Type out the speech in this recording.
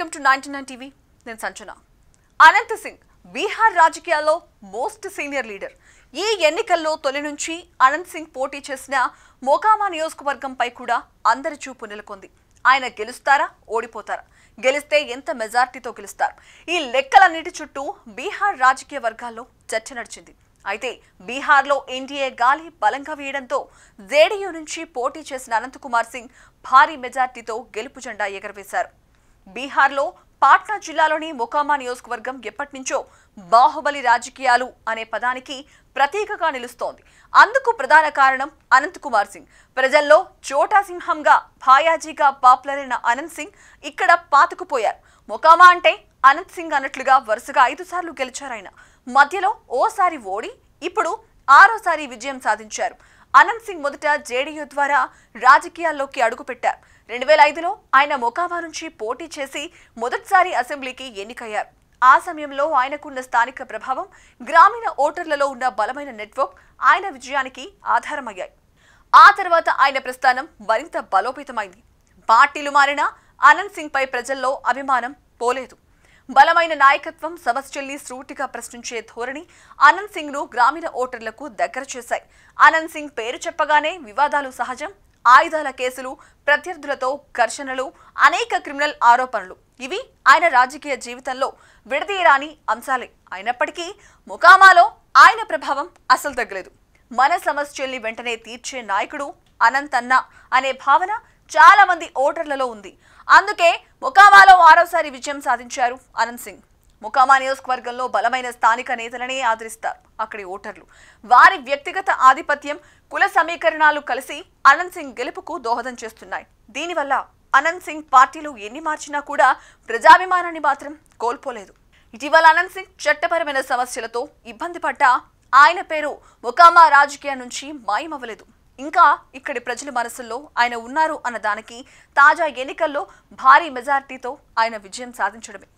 Welcome to 99 TV. నేను సంచన. అనంత్ సింగ్ బీహార్ రాజకీయాల్లో most senior leader. ఈ ఎన్నికల్లో తొలి నుంచి అనంత్ సింగ్ పోటీ చేసిన మోకామా నియోజకవర్గంపై కూడా అందరి చూపు నెలకొంది. ఆయన గెలుస్తారా, ఓడిపోతారా, గెలిస్తే ఎంత మెజార్టీతో గెలుస్తారు, ఈ లెక్కలన్నిటి చుట్టూ బీహార్ రాజకీయ వర్గాల్లో చర్చ నడిచింది. అయితే బీహార్లో ఎన్డీఏ గాలి బలంగా వేయడంతో జేడీయూ నుంచి పోటీ చేసిన అనంత్ కుమార్ సింగ్ భారీ మెజార్టీతో గెలుపు జెండా ఎగరవేశారు. బీహార్లో పాట్నా జిల్లాలోని మొకామా నియోజకవర్గం ఎప్పటి నుంచో బాహుబలి రాజకీయాలు అనే పదానికి ప్రతీకగా నిలుస్తోంది. అందుకు ప్రధాన కారణం అనంత్ కుమార్ సింగ్. ప్రజల్లో చోటా సింహంగా, భాయాజీగా పాపులర్ అయిన అనంత్ సింగ్ ఇక్కడ పాతుకుపోయారు. మొకామా అంటే అనంత్ సింగ్ అన్నట్లుగా వరుసగా 5 సార్లు గెలిచారాయన. మధ్యలో ఓసారి ఓడి ఇప్పుడు 6వ విజయం సాధించారు. అనంత్ సింగ్ మొదట జేడీయూ ద్వారా రాజకీయాల్లోకి అడుగుపెట్టారు. 2005లో ఆయన మొకామా నుంచి పోటీ చేసి మొదటిసారి అసెంబ్లీకి ఎన్నికయ్యారు. ఆ సమయంలో ఆయనకున్న స్థానిక ప్రభావం, గ్రామీణ ఓటర్లలో ఉన్న బలమైన నెట్వర్క్ ఆయన విజయానికి ఆధారమయ్యాయి. ఆ తర్వాత ఆయన ప్రస్థానం మరింత బలోపేతమైంది. పార్టీలు మారినా అనంత్ సింగ్ పై ప్రజల్లో అభిమానం పోలేదు. బలమైన నాయకత్వం, సమస్యల్ని సూటిగా ప్రశ్నించే ధోరణి అనంత్ సింగ్ ను గ్రామీణ ఓటర్లకు దగ్గర చేశాయి. అనంత్ సింగ్ పేరు చెప్పగానే వివాదాలు సహజం. ఆయుధాల కేసులు, ప్రత్యర్థులతో ఘర్షణలు, అనేక క్రిమినల్ ఆరోపణలు ఇవి ఆయన రాజకీయ జీవితంలో విడదీయరాని అంశాలే. అయినప్పటికీ మొకామాలో ఆయన ప్రభావం అసలు తగ్గలేదు. మన సమస్యల్ని వెంటనే తీర్చే నాయకుడు అనంత్ అన్న అనే భావన చాలా మంది ఓటర్లలో ఉంది. అందుకే మొకామాలో 6వ విజయం సాధించారు అనంత్ సింగ్. మొకామా నియోజకవర్గంలో బలమైన స్థానిక నేతలనే ఆదరిస్తారు అక్కడి ఓటర్లు. వారి వ్యక్తిగత ఆధిపత్యం, కుల సమీకరణాలు కలిసి అనంత్ సింగ్ గెలుపుకు దోహదం చేస్తున్నాయి. దీనివల్ల అనంత్ సింగ్ పార్టీలు ఎన్ని మార్చినా కూడా ప్రజాభిమానాన్ని మాత్రం కోల్పోలేదు. ఇటీవల అనంత్ సింగ్ చట్టపరమైన సమస్యలతో ఇబ్బంది పడ్డా ఆయన పేరు మొకామా రాజకీయం నుంచి మాయమవ్వలేదు. ఇంకా ఇక్కడి ప్రజల మనసుల్లో ఆయన ఉన్నారు అన్న దానికి తాజా ఎన్నికల్లో భారీ మెజార్టీతో ఆయన విజయం సాధించడమే.